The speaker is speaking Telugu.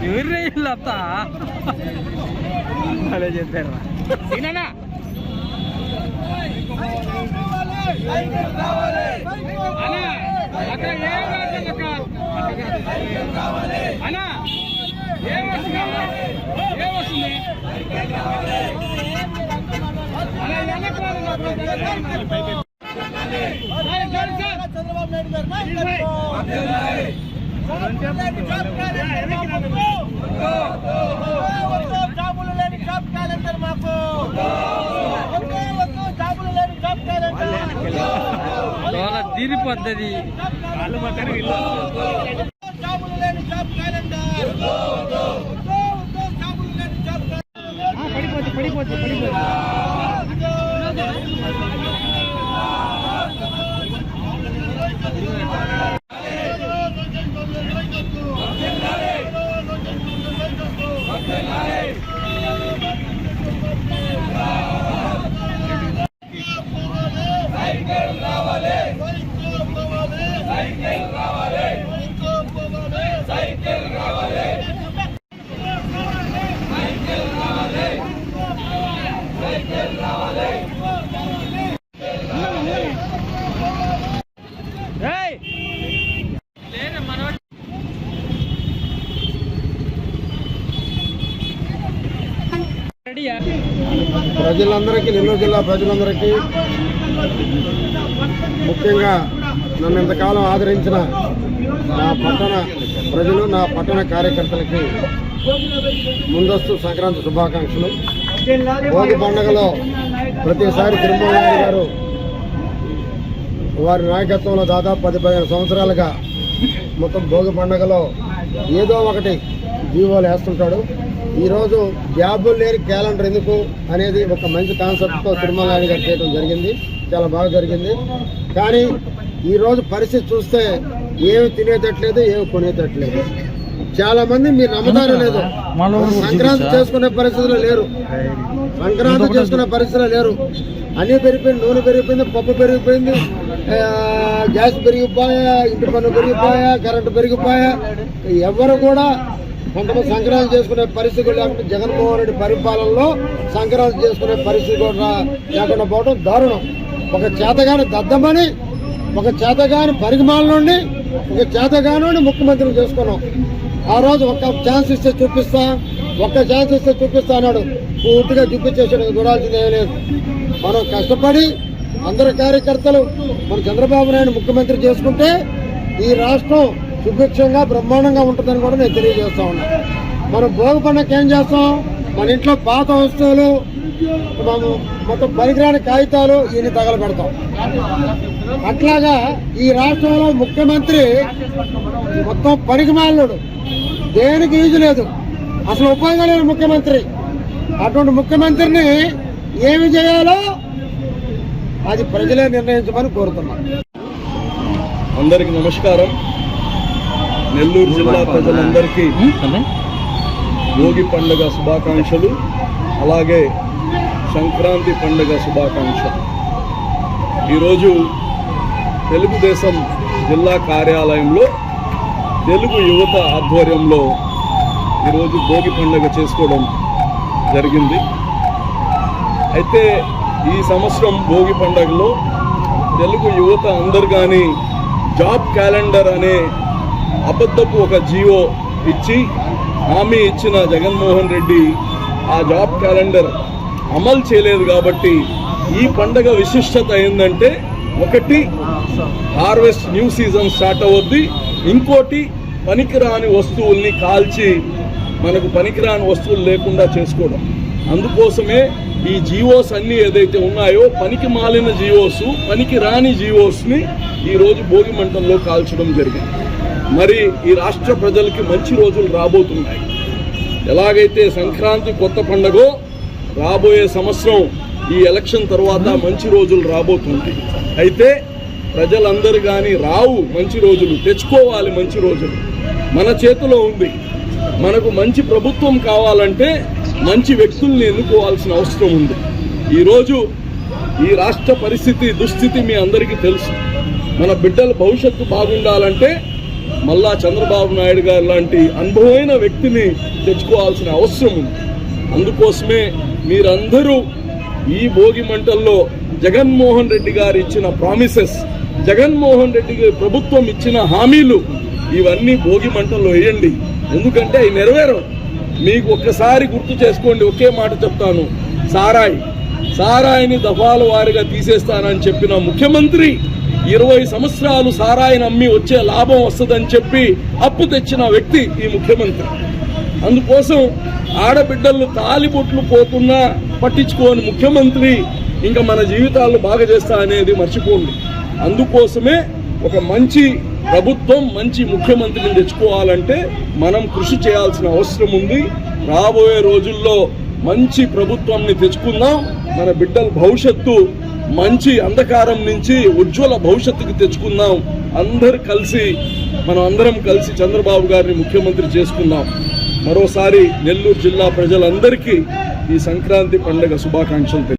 ఎవరిల్లంతా అలా చెప్పారు దీని పద్ధతి ప్రజలందరికీ, నెల్లూరు జిల్లా ప్రజలందరికీ, ముఖ్యంగా నన్ను ఇంతకాలం ఆదరించిన నా పట్టణ ప్రజలు, నా పట్టణ కార్యకర్తలకి ముందస్తు సంక్రాంతి శుభాకాంక్షలు. భోగి పండుగలో ప్రతిసారి తిరుమల గారు వారి నాయకత్వంలో దాదాపు 10-15 సంవత్సరాలుగా మొత్తం భోగి పండుగలో ఏదో ఒకటి జీవోలు వేస్తుంటాడు. ఈరోజు గ్యాబులు లేని క్యాలెండర్ ఎందుకు అనేది ఒక మంచి కాన్సెప్ట్తో తిరుమల గారు చేయడం జరిగింది. చాలా బాగా జరిగింది. కానీ ఈరోజు పరిస్థితి చూస్తే ఏమి తినేటట్లేదు, ఏమి కొనేటట్లేదు. చాలా మంది మీరు నమ్మతారో లేదు, సంక్రాంతి చేసుకునే పరిస్థితులు లేరు, సంక్రాంతి చేసుకునే పరిస్థితులు లేరు. అన్నీ పెరిగిపోయింది, నూనె పెరిగిపోయింది, పప్పు పెరిగిపోయింది, గ్యాస్ పెరిగిపోయా, ఇంటి పన్ను పెరిగిపోయా, కరెంటు పెరిగిపోయా. ఎవరు కూడా కొంతమంది సంక్రాంతి చేసుకునే పరిస్థితి లేకుండా జగన్మోహన్ రెడ్డి పరిపాలనలో సంక్రాంతి చేసుకునే పరిస్థితి కూడా లేకుండా పోవడం దారుణం. ఒక చేతగాని దద్దమని, ఒక చేతగాని పరిమాణం నుండి, ఒక చేతగాని ముఖ్యమంత్రిని చేసుకున్నాం. ఆ రోజు ఒక్క ఛాన్స్ ఇస్తే చూపిస్తా, ఒక్క ఛాన్స్ ఇస్తే చూపిస్తా అన్నాడు. పూర్తిగా చూపించేసాడు, చూడాల్సిందే లేదు. మనం కష్టపడి అందరి కార్యకర్తలు మన చంద్రబాబు నాయుడు ముఖ్యమంత్రి చేసుకుంటే ఈ రాష్ట్రం సుభిక్షంగా బ్రహ్మాండంగా ఉంటుందని కూడా నేను తెలియజేస్తా ఉన్నా. మనం భోగి పండుగకి ఏం చేస్తాం, మన ఇంట్లో పాత వస్తువులు, మొత్తం పనికిరాని కాగితాలు ఇవన్నీ తగలబెడతాం. అట్లాగా ఈ రాష్ట్రంలో ముఖ్యమంత్రి మొత్తం పనికిమాలినోడు, దేనికి యూజ్ లేదు, అసలు ఉపయోగం లేని ముఖ్యమంత్రి. అటువంటి ముఖ్యమంత్రిని ఏమి చేయాలో అది ప్రజలే నిర్ణయించమని కోరుతున్నాం. అందరికి నమస్కారం. నెల్లూరు జిల్లా ప్రజలందరికీ భోగి పండుగ శుభాకాంక్షలు, అలాగే సంక్రాంతి పండుగ శుభాకాంక్షలు. ఈరోజు తెలుగుదేశం జిల్లా కార్యాలయంలో తెలుగు యువత ఆధ్వర్యంలో ఈరోజు భోగి పండుగ చేసుకోవడం జరిగింది. అయితే ఈ సంవత్సరం భోగి పండుగలో తెలుగు యువత అందరు కానీ జాబ్ క్యాలెండర్ అనే అబద్ధపు ఒక జీవో ఇచ్చి హామీ ఇచ్చిన జగన్మోహన్ రెడ్డి ఆ జాబ్ క్యాలెండర్ అమలు చేయలేదు. కాబట్టి ఈ పండగ విశిష్టత ఏంటంటే, ఒకటి హార్వెస్ట్ న్యూ సీజన్ స్టార్ట్ అవుద్ది, ఇంకోటి పనికిరాని వస్తువుల్ని కాల్చి మనకు పనికిరాని వస్తువులు లేకుండా చేసుకోవడం. అందుకోసమే ఈ జీవోస్ అన్నీ ఏదైతే ఉన్నాయో పనికి మాలిన జీవోస్, పనికి రాని జీవోస్ని ఈరోజు భోగి మంటల్లో కాల్చడం జరిగింది. మరి ఈ రాష్ట్ర ప్రజలకి మంచి రోజులు రాబోతున్నాయి. ఎలాగైతే సంక్రాంతి కొత్త పండుగో రాబోయే సంవత్సరం ఈ ఎలక్షన్ తర్వాత మంచి రోజులు రాబోతున్నాయి. అయితే ప్రజలందరూ కానీ రావు మంచి రోజులు, తెచ్చుకోవాలి మంచి రోజులు. మన చేతిలో ఉంది. మనకు మంచి ప్రభుత్వం కావాలంటే మంచి వ్యక్తుల్ని ఎన్నుకోవాల్సిన అవసరం ఉంది. ఈరోజు ఈ రాష్ట్ర పరిస్థితి, దుస్థితి మీ అందరికీ తెలుసు. మన బిడ్డల భవిష్యత్తు బాగుండాలంటే మళ్ళా చంద్రబాబు నాయుడు గారు లాంటి అనుభవమైన వ్యక్తిని తెచ్చుకోవాల్సిన అవసరం ఉంది. అందుకోసమే మీరందరూ ఈ భోగి మంటల్లో జగన్మోహన్ రెడ్డి గారు ఇచ్చిన ప్రామిసెస్, జగన్మోహన్ రెడ్డి గారి ప్రభుత్వం ఇచ్చిన హామీలు ఇవన్నీ భోగి మంటల్లో వేయండి. ఎందుకంటే అవి నెరవేరవు. మీకు ఒక్కసారి గుర్తు చేసుకోండి. ఒకే మాట చెప్తాను, సారాయిని దఫాల వారిగా తీసేస్తానని చెప్పిన ముఖ్యమంత్రి 20 సంవత్సరాలు సారాయిని అమ్మి వచ్చే లాభం వస్తుందని చెప్పి అప్పు తెచ్చిన వ్యక్తి ఈ ముఖ్యమంత్రి. అందుకోసం ఆడబిడ్డలు తాలిబొట్లు పోతున్నా పట్టించుకోని ముఖ్యమంత్రి ఇంకా మన జీవితాలను బాగా చేస్తా అనేది మర్చిపోండి. అందుకోసమే ఒక మంచి ప్రభుత్వం, మంచి ముఖ్యమంత్రిని తెచ్చుకోవాలంటే మనం కృషి చేయాల్సిన అవసరం ఉంది. రాబోయే రోజుల్లో మంచి ప్రభుత్వాన్ని తెచ్చుకుందాం. మన బిడ్డల భవిష్యత్తు మంచి అంధకారం నుంచి ఉజ్వల భవిష్యత్తుకి తెచ్చుకుందాం. అందరం కలిసి చంద్రబాబు గారిని ముఖ్యమంత్రి చేసుకుందాం. మరోసారి నెల్లూరు జిల్లా ప్రజలందరికీ ఈ సంక్రాంతి పండుగ శుభాకాంక్షలు.